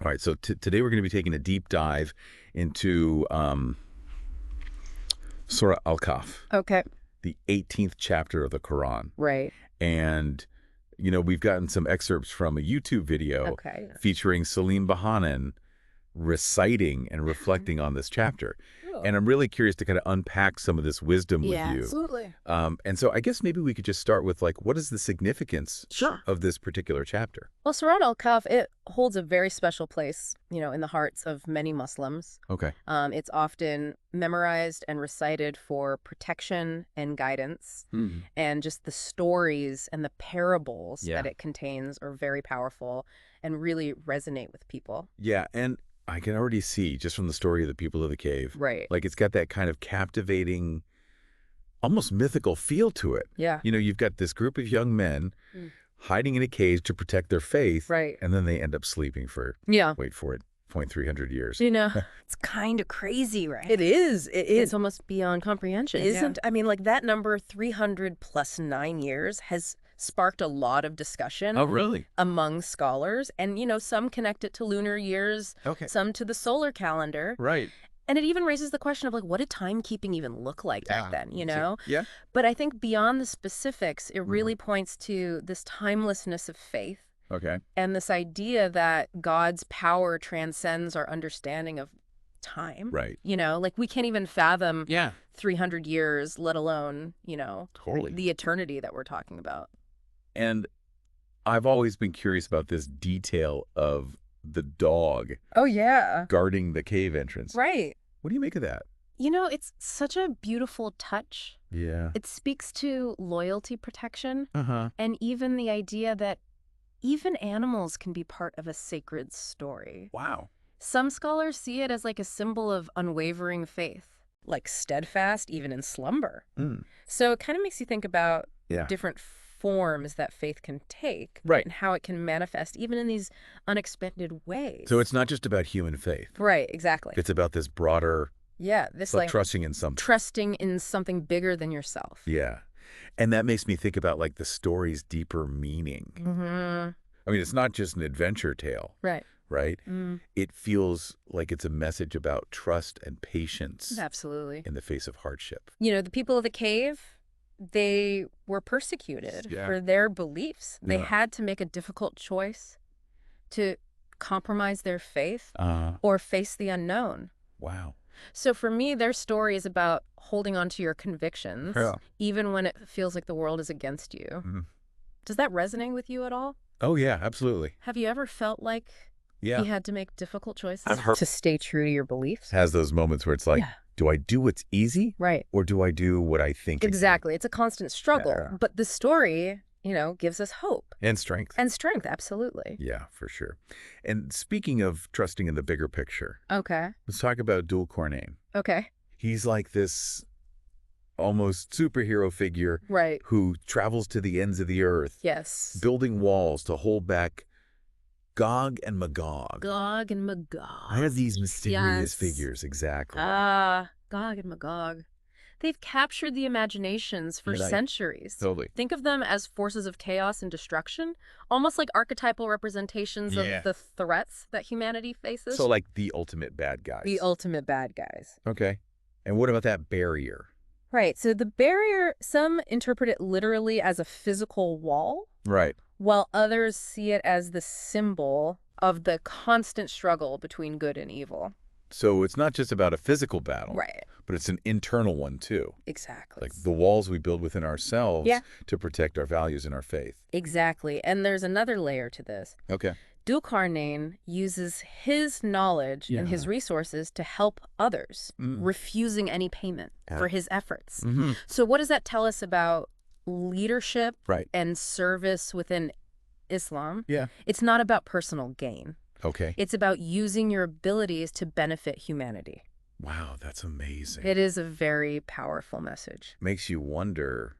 All right, so today we're going to be taking a deep dive into Surah Al Kahf, Okay. the 18th chapter of the Quran. Right. And, we've gotten some excerpts from a YouTube video Okay. featuring Salim Bahanan reciting and reflecting on this chapter. Cool. And I'm really curious to kind of unpack some of this wisdom with Yeah, you. absolutely. And so I guess maybe we could just start with, what is the significance Sure. of this particular chapter? Well, Surat Al Kahf, it holds a very special place, in the hearts of many Muslims. Okay. It's often memorized and recited for protection and guidance. Mhm. And just the stories and the parables Yeah. that it contains are very powerful and really resonate with people. Yeah, and I can already see, just from the story of the people of the cave, Right. it's got that kind of captivating, almost mythical feel to it. Yeah. You've got this group of young men Mm. hiding in a cage to protect their faith, Right. and then they end up sleeping for, Yeah. wait for it, 0.300 years. It's kind of crazy, right? It is. It's almost beyond comprehension. Isn't, I mean, like that number 300 plus 9 years has sparked a lot of discussion Oh, really? among scholars. And, some connect it to lunar years, Okay. some to the solar calendar. Right. And it even raises the question of, what did timekeeping even look like back then, Yeah. But I think beyond the specifics, it really points to this timelessness of faith Okay. and this idea that God's power transcends our understanding of time. Right. We can't even fathom Yeah. 300 years, let alone, Totally. the eternity that we're talking about. And I've always been curious about this detail of the dog Oh, yeah. guarding the cave entrance. Right. What do you make of that? It's such a beautiful touch. Yeah. It speaks to loyalty protection Uh-huh. and even the idea that even animals can be part of a sacred story. Wow. Some scholars see it as like a symbol of unwavering faith, like steadfast even in slumber. Mm. So it kind of makes you think about Yeah. different forms that faith can take. Right. And how it can manifest even in these unexpected ways. So it's not just about human faith. Right, exactly. It's about this broader, Yeah, this trusting in something. trusting in something bigger than yourself. Yeah. And that makes me think about the story's deeper meaning. Mm-hmm. I mean, it's not just an adventure tale, Right. right? Mm, It feels like it's a message about trust and patience absolutely. in the face of hardship. The people of the cave, they were persecuted Yeah. for their beliefs. They Yeah. had to make a difficult choice to compromise their faith Uh, or face the unknown. wow. So for me, their story is about holding on to your convictions, Yeah. even when it feels like the world is against you. Mhm. Does that resonate with you at all? Oh, yeah, absolutely. Have you ever felt like Yeah. you had to make difficult choices? I've heard To stay true to your beliefs. has those moments where it's like, Yeah. do I do what's easy Right. or do I do what I think? is Exactly. It's a constant struggle. Yeah. But the story, gives us hope easy? And strength. and strength. Absolutely. Yeah, for sure. And speaking of trusting in the bigger picture, Okay. let's talk about Dul Qarnayn. Okay. He's like this almost superhero figure Right. who travels to the ends of the earth, Yes. building walls to hold back Gog and Magog. Gog and Magog. Why are these mysterious Yes. figures exactly? Gog and Magog. They've captured the imaginations for You're right. centuries. Totally. Think of them as forces of chaos and destruction, almost like archetypal representations Yeah. of the threats that humanity faces. So like the ultimate bad guys. the ultimate bad guys. Okay. And what about that barrier? Right. So the barrier, some interpret it literally as a physical wall, Right. while others see it as the symbol of the constant struggle between good and evil. So it's not just about a physical battle, Right. but it's an internal one too. Exactly. Like the walls we build within ourselves Yeah. to protect our values and our faith. Exactly. And there's another layer to this. Okay. Dul Qarnayn uses his knowledge and his Yeah. resources to help others, Mm. refusing any payment Yeah. for his efforts. Mm-hmm. So what does that tell us about leadership Right. and service within Islam? Yeah. It's not about personal gain. Okay. It's about using your abilities to benefit humanity. Wow, that's amazing. It is a very powerful message. Makes you wonder,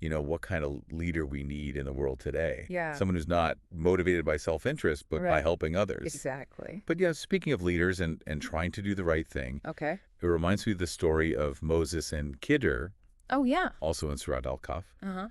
what kind of leader we need in the world today. Yeah. Someone who's not motivated by self-interest, but by Right. helping others. Exactly. But yeah, speaking of leaders and trying to do the right thing, Okay. it reminds me of the story of Moses and Khidr, Oh, yeah. also in Surat Al Kahf. Uh-huh.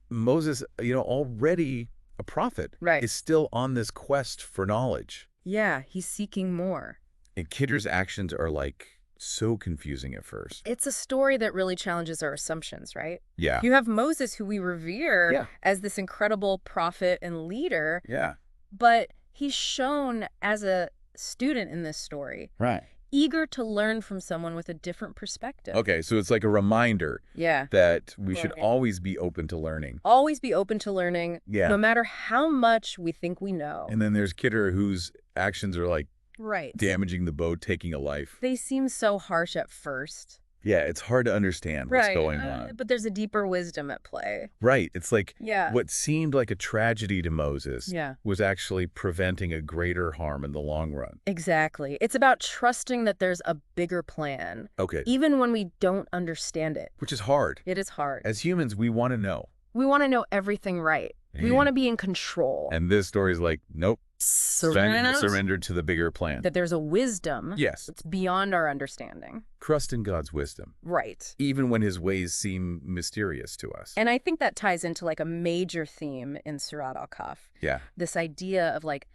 Moses, already a prophet, Right. is still on this quest for knowledge. Yeah, he's seeking more. And Kidder's actions are like so confusing at first. It's a story that really challenges our assumptions, right? Yeah. You have Moses, who we revere Yeah. as this incredible prophet and leader, Yeah. but he's shown as a student in this story, Right. eager to learn from someone with a different perspective. Okay, so it's like a reminder Yeah. that we should Right. always be open to learning. Always be open to learning, Yeah. no matter how much we think we know. And then there's Kidder, whose actions are like Right. damaging the boat, taking a life. They seem so harsh at first. Yeah, it's hard to understand what's going on. But there's a deeper wisdom at play. Right. It's like Yeah. what seemed like a tragedy to Moses Yeah. was actually preventing a greater harm in the long run. Exactly. It's about trusting that there's a bigger plan, Okay. even when we don't understand it. Which is hard. It is hard. As humans, we want to know. We want to know everything right. We Yeah. want to be in control. And this story is like, nope, Surrender. surrender to the bigger plan. That there's a wisdom Yes. that's beyond our understanding. Trust in God's wisdom, Right. even when his ways seem mysterious to us. And I think that ties into like a major theme in Surat Al Kahf. Yeah, This idea of like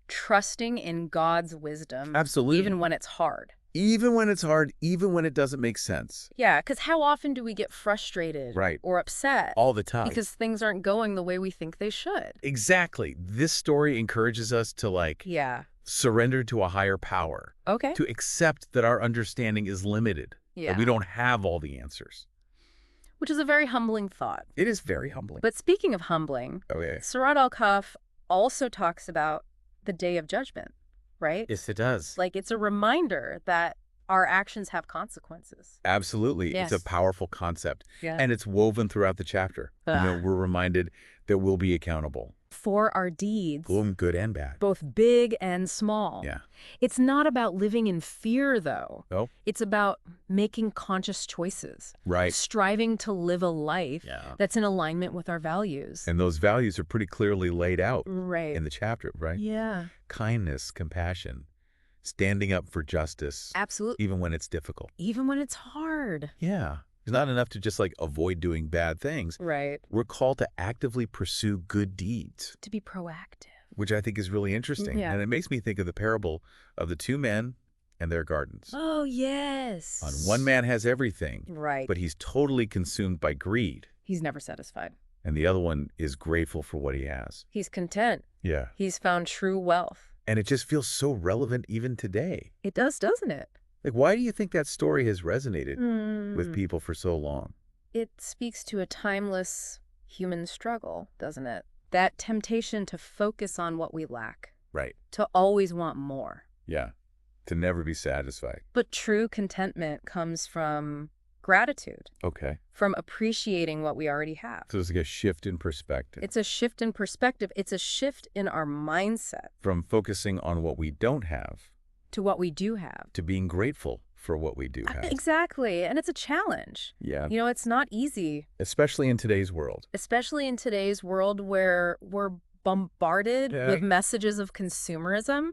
trusting in God's wisdom, absolutely. even when it's hard. Even when it's hard, even when it doesn't make sense. Yeah, because how often do we get frustrated Right. or upset All the time. because things aren't going the way we think they should? Exactly. This story encourages us to Yeah. surrender to a higher power, Okay. to accept that our understanding is limited, Yeah. that we don't have all the answers. Which is a very humbling thought. It is very humbling. But speaking of humbling, Okay. Surat Al Kahf also talks about the day of judgment, right? Yes, it does. Like it's a reminder that our actions have consequences. Absolutely. Yes. It's a powerful concept. Yeah. And it's woven throughout the chapter. We're reminded that we'll be accountable. For our deeds, Good and bad. both big and small. Yeah. It's not about living in fear, though. Oh, It's about making conscious choices, right. striving to live a life Yeah. that's in alignment with our values. And those values are pretty clearly laid out Right. in the chapter, right? Yeah. Kindness, compassion, standing up for justice, Absolutely. even when it's difficult. Even when it's hard. Yeah. It's not enough to just like avoid doing bad things. Right. We're called to actively pursue good deeds, To be proactive. which I think is really interesting. Yeah. And it makes me think of the parable of the two men and their gardens. Oh, yes. On one man has everything, Right. but he's totally consumed by greed. He's never satisfied. And the other one is grateful for what he has. He's content. Yeah. He's found true wealth. And it just feels so relevant even today. It does, doesn't it? Like, why do you think that story has resonated with Mm. people for so long? It speaks to a timeless human struggle, doesn't it? That temptation to focus on what we lack, Right. to always want more. Yeah. To never be satisfied. But true contentment comes from gratitude, Okay. from appreciating what we already have. So it's like a shift in perspective. It's a shift in perspective. It's a shift in our mindset From focusing on what we don't have to what we do have. to being grateful for what we do have. Exactly. And it's a challenge. Yeah. You know, it's not easy, Especially in today's world. especially in today's world where we're bombarded Yeah. with messages of consumerism.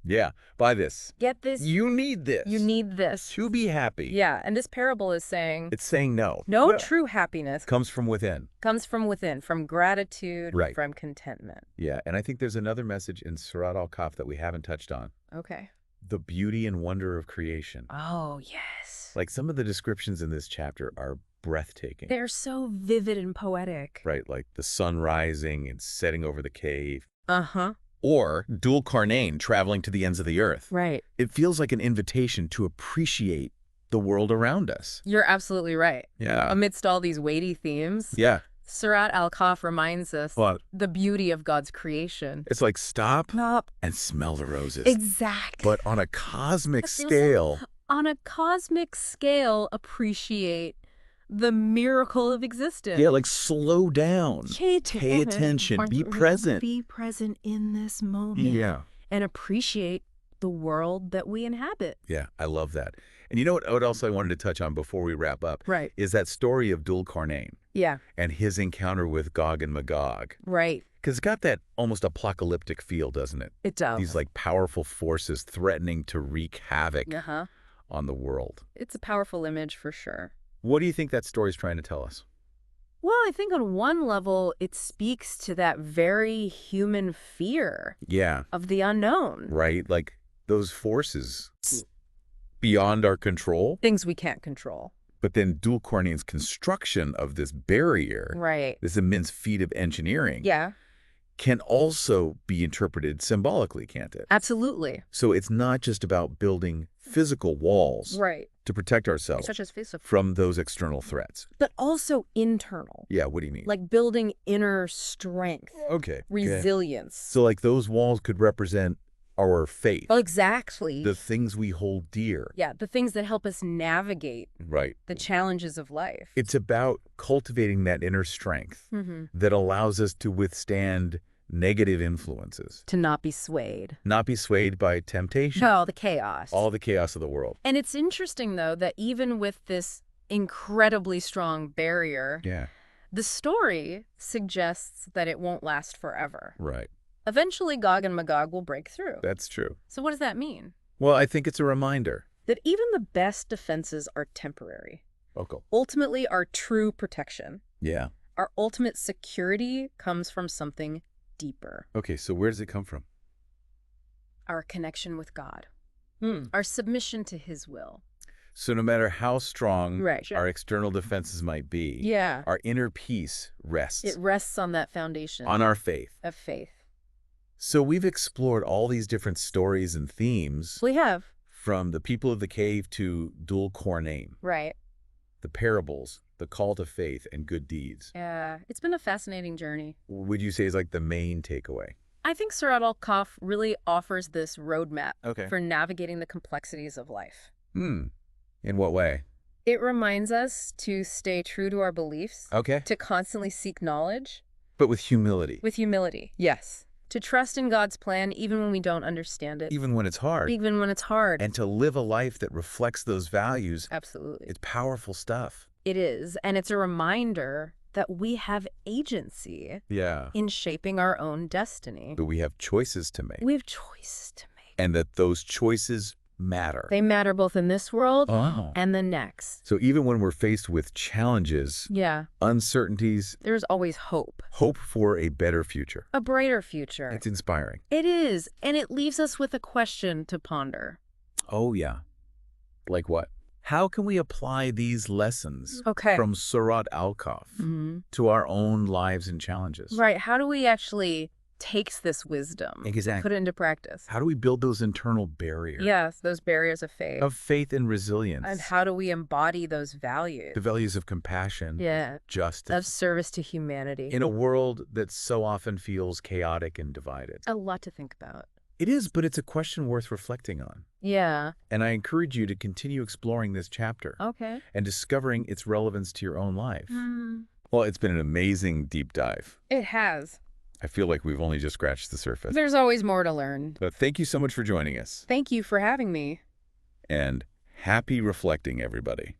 Yeah. Buy this. Get this. You need this. You need this. to be happy. Yeah. And this parable is saying It's saying no. no Well, true happiness comes from within. comes from within, from gratitude, Right. from contentment. Yeah. And I think there's another message in Surat Al Kahf that we haven't touched on. Okay. The beauty and wonder of creation. Oh, yes. Like some of the descriptions in this chapter are breathtaking. They're so vivid and poetic. Right. Like the sun rising and setting over the cave. Uh-huh. Or Dul Qarnayn traveling to the ends of the earth. Right. It feels like an invitation to appreciate the world around us. You're absolutely right. Yeah. Amidst all these weighty themes, Yeah. Surat Al Kahf reminds us Well, the beauty of God's creation. it's like stop Stop. and smell the roses. Exactly. But on a cosmic It feels scale. On a cosmic scale, appreciate the miracle of existence. Yeah, like slow down. Pay Pay attention. Be present. Be present in this moment. Yeah. And appreciate the world that we inhabit. Yeah, I love that. And you know what else I wanted to touch on before we wrap up? Right. Is that story of Dul Qarnayn Yeah. and his encounter with Gog and Magog. Right. Because it's got that almost apocalyptic feel, doesn't it? It does. These like powerful forces threatening to wreak havoc Uh-huh. on the world. It's a powerful image for sure. What do you think that story's trying to tell us? Well, I think on one level, it speaks to that very human fear Yeah, of the unknown. right? Like those forces beyond our control. Things we can't control. But then Dul Qarnayn's construction of this barrier, Right. this immense feat of engineering, Yeah, can also be interpreted symbolically, can't it? absolutely. So it's not just about building physical walls Right. to protect ourselves Such as physical. from those external threats. But also internal. Yeah, what do you mean? Like building inner strength, Okay. resilience. So like those walls could represent our faith, Well, exactly. the things we hold dear. Yeah, the things that help us navigate Right. the challenges of life. It's about cultivating that inner strength Mhm. that allows us to withstand negative influences, To not be swayed. not be swayed by temptation, No, the chaos. all the chaos of the world. And it's interesting, though, that even with this incredibly strong barrier, Yeah, the story suggests that it won't last forever. right. Eventually, Gog and Magog will break through. That's true. So what does that mean? Well, I think it's a reminder. That even the best defenses are temporary. Okay. Ultimately, our true protection, Yeah. our ultimate security comes from something deeper. Okay, so where does it come from? Our connection with God. Our submission to His will. So no matter how strong Right. our external defenses might be, Yeah. our inner peace rests It rests on that foundation on our faith. of faith. So we've explored all these different stories and themes, We have. from the people of the cave to Dul Qarnayn, Right. the parables, the call to faith, and good deeds. Yeah. It's been a fascinating journey. Would you say is like the main takeaway? I think Surat Al Kahf really offers this roadmap Okay. for navigating the complexities of life. In what way? It reminds us to stay true to our beliefs, Okay. to constantly seek knowledge But with humility, with humility. Yes. To trust in God's plan even when we don't understand it, even when it's hard, even when it's hard. and to live a life that reflects those values. Absolutely. It's powerful stuff. It is. And it's a reminder that we have agency Yeah. in shaping our own destiny. But we have choices to make, We have choices to make. and that those choices matter. They matter both in this world Oh. and the next. So even when we're faced with challenges, Yeah. uncertainties, There's always hope. hope for a better future. A brighter future. It's inspiring. It is. And it leaves us with a question to ponder. Oh, yeah. Like what? How can we apply these lessons Okay. from Surat Al Kahf to our own lives and challenges? Right. How do we actually take this wisdom, Exactly. put it into practice? How do we build those internal barriers Yes, those barriers of faith. of faith and resilience, And how do we embody those values? the values of compassion, Yeah. justice, Of service to humanity. in a world that so often feels chaotic and divided? A lot to think about. It is, but it's a question worth reflecting on. Yeah. And I encourage you to continue exploring this chapter Okay. and discovering its relevance to your own life. Mm. Well, it's been an amazing deep dive. It has. I feel like we've only just scratched the surface. There's always more to learn. But thank you so much for joining us. Thank you for having me. And happy reflecting, everybody.